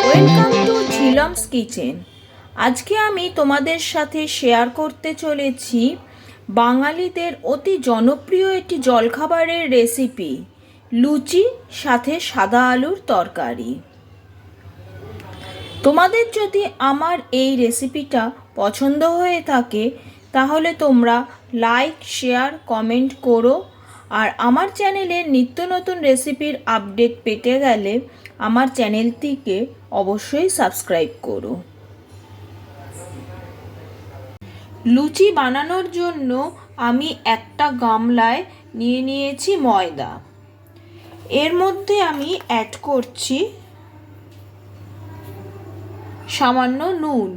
Welcome to Jhilam's kitchen. আজকে আমি তোমাদের সাথে শেয়ার করতে চলেছি বাঙালিদের অতি জনপ্রিয় একটি জলখাবারের রেসিপি, লুচি সাথে সাদা আলুর তরকারি। তোমাদের যদি আমার এই রেসিপিটা পছন্দ হয়ে থাকে তাহলে তোমরা লাইক, শেয়ার, কমেন্ট করো। আর আমার চ্যানেলের নিত্য নতুন রেসিপির আপডেট পেতে গেলে আমার চ্যানেলটিকে অবশ্যই সাবস্ক্রাইব করো। লুচি বানানোর জন্য আমি একটা গামলায় নিয়ে নিয়েছি ময়দা। এর মধ্যে আমি অ্যাড করছি সামান্য নুন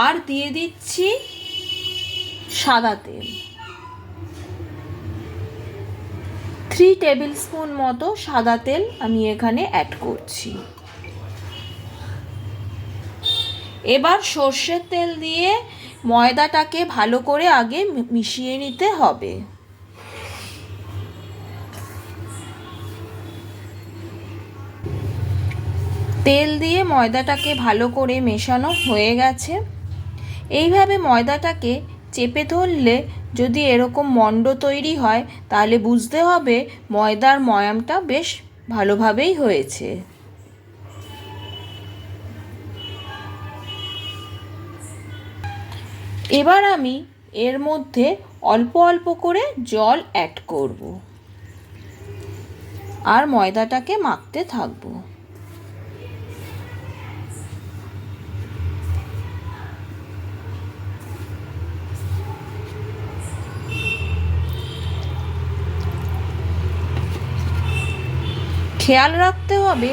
আর দিয়ে দিচ্ছি সাদা তেল, 3 টেবিল স্পুন মতো সাদা তেল আমি এখানে অ্যাড করছি। এবার সর্ষের তেল দিয়ে ময়দাটাকে ভালো করে আগে মিশিয়ে নিতে হবে। তেল দিয়ে ময়দাটাকে ভালো করে মেশানো হয়ে গেছে। এইভাবে ময়দাটাকে চেপে ধরলে যদি এরকম মণ্ড তৈরি হয় তাহলে বুঝতে হবে ময়দার ময়ামটা বেশ ভালোভাবেই হয়েছে। এবার আমি এর মধ্যে অল্প অল্প করে জল অ্যাড করব আর ময়দাটাকে মাখতে থাকবো। খেয়াল রাখতে হবে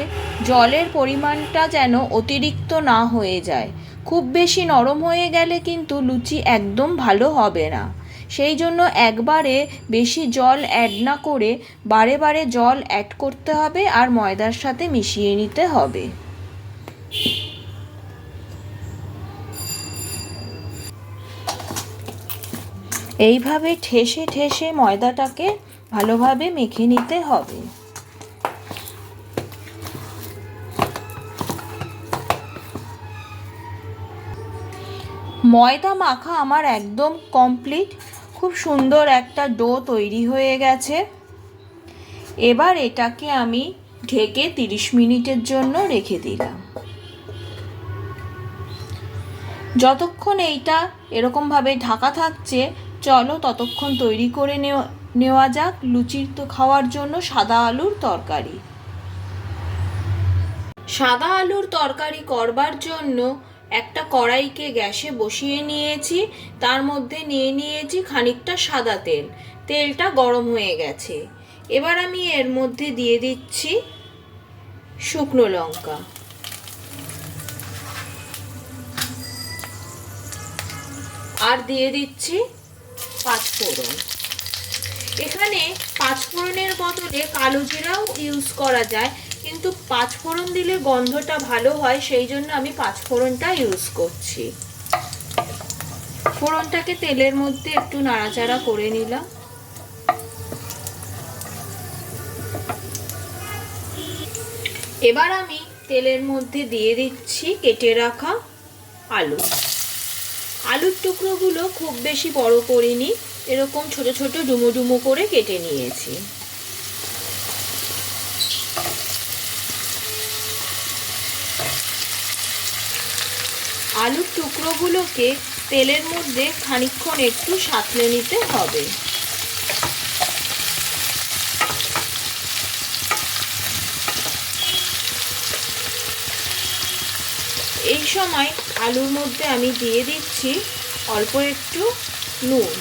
জলের পরিমাণটা যেন অতিরিক্ত না হয়ে যায়। খুব বেশি নরম হয়ে গেলে কিন্তু লুচি একদম ভালো হবে না। সেই জন্য একবারে বেশি জল অ্যাড না করে বারে বারে জল অ্যাড করতে হবে আর ময়দার সাথে মিশিয়ে নিতে হবে। এইভাবে ঠেসে ঠেসে ময়দাটাকে ভালোভাবে মেখে নিতে হবে। ময়দা মাখা আমার একদম কমপ্লিট। খুব সুন্দর একটা ডো তৈরি হয়ে গেছে। এবার এটাকে আমি ঢেকে 30 মিনিটের জন্য রেখে দিলাম। যতক্ষণ এইটা এরকমভাবে ঢাকা থাকছে চলো ততক্ষণ তৈরি করে নেওয়া যাক লুচির তো খাওয়ার জন্য সাদা আলুর তরকারি। সাদা আলুর তরকারি করবার জন্য একটা কড়াইকে গ্যাসে বসিয়ে নিয়েছি, তার মধ্যে নিয়ে নিয়েছি খানিকটা সাদা তেল। তেলটা গরম হয়ে গেছে। এবার আমি এর মধ্যে দিয়ে দিচ্ছি শুকনো লঙ্কা আর দিয়ে দিচ্ছি পাঁচফোড়ন। এখানে পাঁচফোড়নের বদলে কালো জিরাও ইউজ করা যায়, কিন্তু পাঁচফোড়ন দিলে গন্ধটা ভালো হয়, সেই জন্য আমি পাঁচফোড়নটা ইউজ করছি। ফোড়নটাকে তেলের মধ্যে একটু নাড়াচাড়া করে নিলাম। এবার আমি তেলের মধ্যে দিয়ে দিচ্ছি কেটে রাখা আলু। আলুর টুকরোগুলো খুব বেশি বড় করিনি, এরকম ছোট ছোট ডুমো ডুমো করে কেটে নিয়েছি। আলুর টুকরোগুলোকে তেলের মধ্যে খানিকক্ষণ একটু সাঁতলে নিতে হবে। এই সময় আলুর মধ্যে আমি দিয়ে দিচ্ছি অল্প একটু নুন।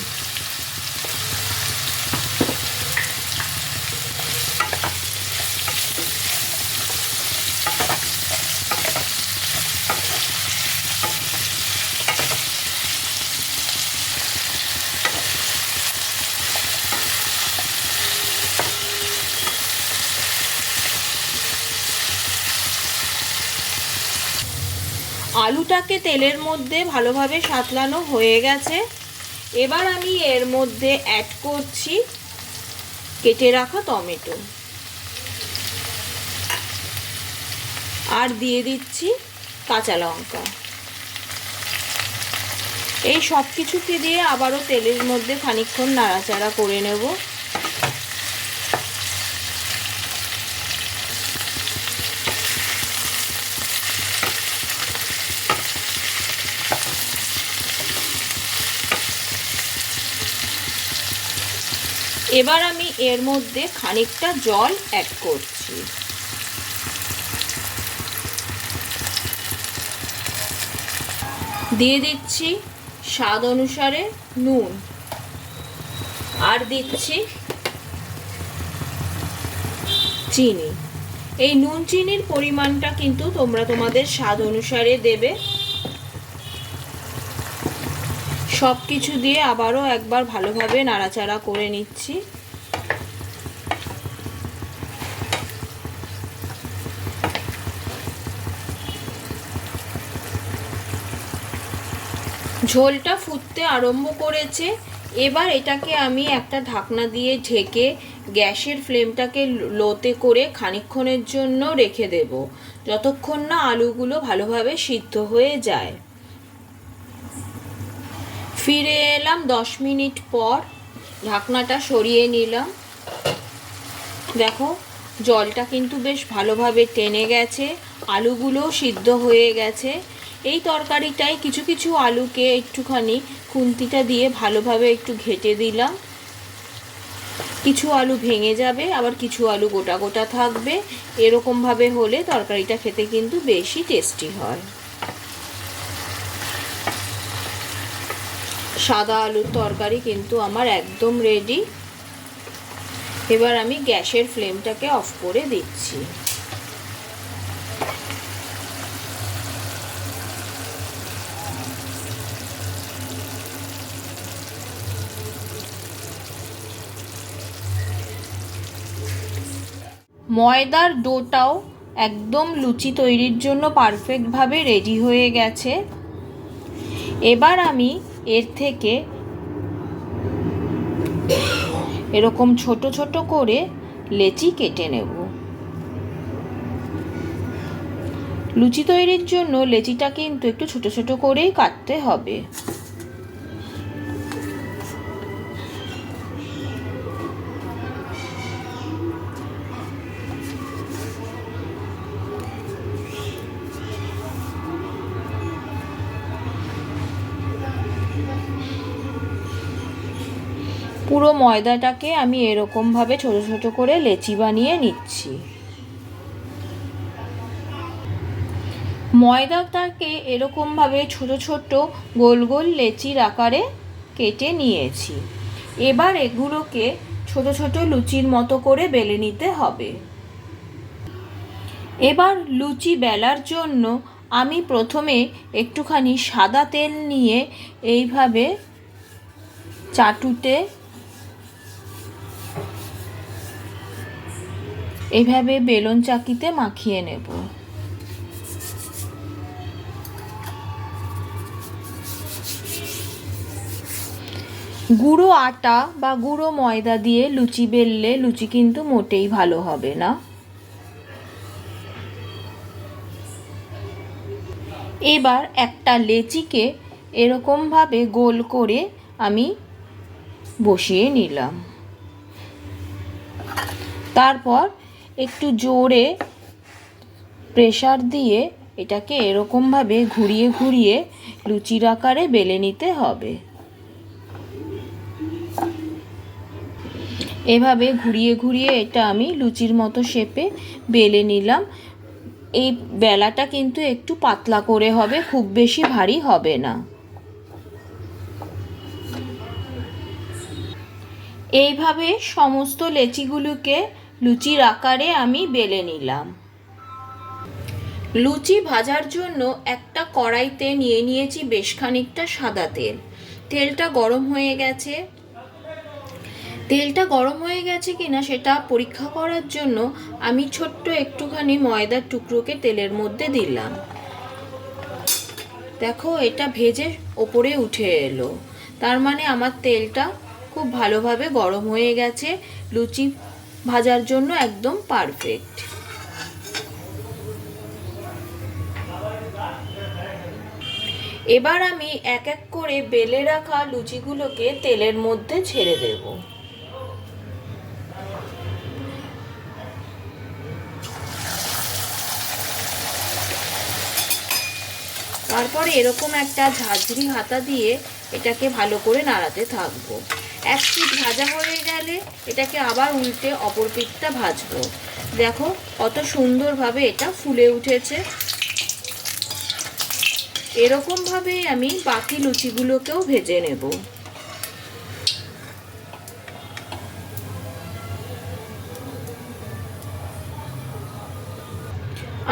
আলুটাকে তেলের মধ্যে ভালোভাবে সাঁতলানো হয়ে গেছে। এবার আমি এর মধ্যে অ্যাড করছি কেটে রাখা টমেটো, আর দিয়ে দিচ্ছি কাঁচা লঙ্কা। এই সব কিছুকে দিয়ে আবারও তেলের মধ্যে খানিকক্ষণ নাড়াচাড়া করে নেব। এবার আমি এর মধ্যে খানিকটা জল অ্যাড করছি। দিয়ে দিচ্ছি স্বাদ অনুসারে নুন, আর দিচ্ছি চিনি। এই নুন চিনির পরিমাণটা কিন্তু তোমরা তোমাদের স্বাদ অনুসারে দেবে। সব কিছু দিয়ে আবারও একবার ভালোভাবে নাড়াচাড়া করে নিচ্ছি। ঝোলটা ফুটতে আরম্ভ করেছে। এবার এটাকে আমি একটা ঢাকনা দিয়ে ঢেকে গ্যাসের ফ্লেমটাকে লোতে করে খানিকক্ষণের জন্য রেখে দেব, যতক্ষণ না আলুগুলো ভালোভাবে সিদ্ধ হয়ে যায়। ফিরে এলাম 10 মিনিট পর, ঢাকনাটা সরিয়ে নিলাম। দেখো জলটা কিন্তু বেশ ভালোভাবে টেনে গেছে, আলুগুলো সিদ্ধ হয়ে গেছে। এই তরকারিটায় কিছু কিছু আলুকে একটুখানি খুন্তিটা দিয়ে ভালোভাবে একটু ঘেটে দিলাম। কিছু আলু ভেঙে যাবে, আবার কিছু আলু গোটা গোটা থাকবে। এরকমভাবে হলে তরকারিটা খেতে কিন্তু বেশি টেস্টি হয়। সাদা আলুর তরকারি কিন্তু আমার একদম রেডি। এবার আমি গ্যাসের ফ্লেমটাকে অফ করে দিচ্ছি। ময়দার ডোটাও একদম লুচি তৈরির জন্য পারফেক্টভাবে রেডি হয়ে গেছে। এবার আমি এর থেকে এরকম ছোট ছোট করে লেচি কেটে নেব। লুচি তৈরির জন্য লেচিটা কিন্তু একটু ছোট ছোট করেই কাটতে হবে। পুরো ময়দাটাকে আমি এরকমভাবে ছোট ছোট করে লেচি বানিয়ে নিচ্ছি। ময়দাটাকে এরকমভাবে ছোট ছোট গোল গোল লেচির আকারে কেটে নিয়েছি। এবার এগুলোকে ছোট ছোট লুচির মতো করে বেলে নিতে হবে। এবার লুচি বেলার জন্য আমি প্রথমে একটুখানি সাদা তেল নিয়ে এইভাবে চাটুতে এইভাবে বেলন চাকিতে মাখিয়ে নেব। গুঁড়ো আটা বা গুঁড়ো ময়দা দিয়ে লুচি বেললে লুচি কিন্তু মোটেই ভালো হবে না। এবার একটা লেচিকে এরকমভাবে গোল করে আমি বসিয়ে নিলাম। তারপর একটু জোরে প্রেসার দিয়ে এটাকে এরকমভাবে ঘুরিয়ে ঘুরিয়ে লুচির আকারে বেলে নিতে হবে। এভাবে ঘুরিয়ে ঘুরিয়ে এটা আমি লুচির মতো শেপে বেলে নিলাম। এই বেলাটা কিন্তু একটু পাতলা করে হবে, খুব বেশি ভারী হবে না। এইভাবে সমস্ত লেচিগুলোকে লুচির আকারে আমি বেলে নিলাম। লুচি ভাজার জন্য একটা কড়াইতে নিয়ে নিয়েছি বেশ খানিকটা সাদা তেল। তেলটা গরম হয়ে গেছে। তেলটা গরম হয়ে গেছে কিনা সেটা পরীক্ষা করার জন্য আমি ছোট্ট একটুখানি ময়দার টুকরোকে তেলের মধ্যে দিলাম। দেখো এটা ভেজে ওপরে উঠে এলো, তার মানে আমার তেলটা খুব ভালোভাবে গরম হয়ে গেছে, লুচি ভাজার জন্য একদম পারফেক্ট। এবার আমি এক এক করে বেলে রাখা লুচিগুলোকে তেলের মধ্যে ছেড়ে দেব। তারপর এরকম একটা ঝাঁঝরি হাতা দিয়ে এটাকে ভালো করে নাড়াতে থাকবো। এক পিঠ ভাজা হয়ে গেলে এটাকে আবার উল্টে অপর পিঠটা ভাজবো। দেখো কত সুন্দরভাবে এটা ফুলে উঠেছে। এরকমভাবেই আমি বাকি লুচিগুলোকেও ভেজে নেব।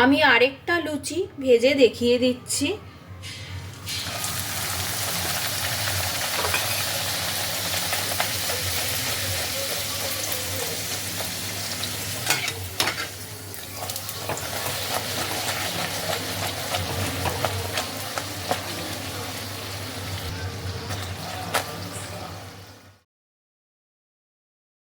আমি আরেকটা লুচি ভেজে দেখিয়ে দিচ্ছি।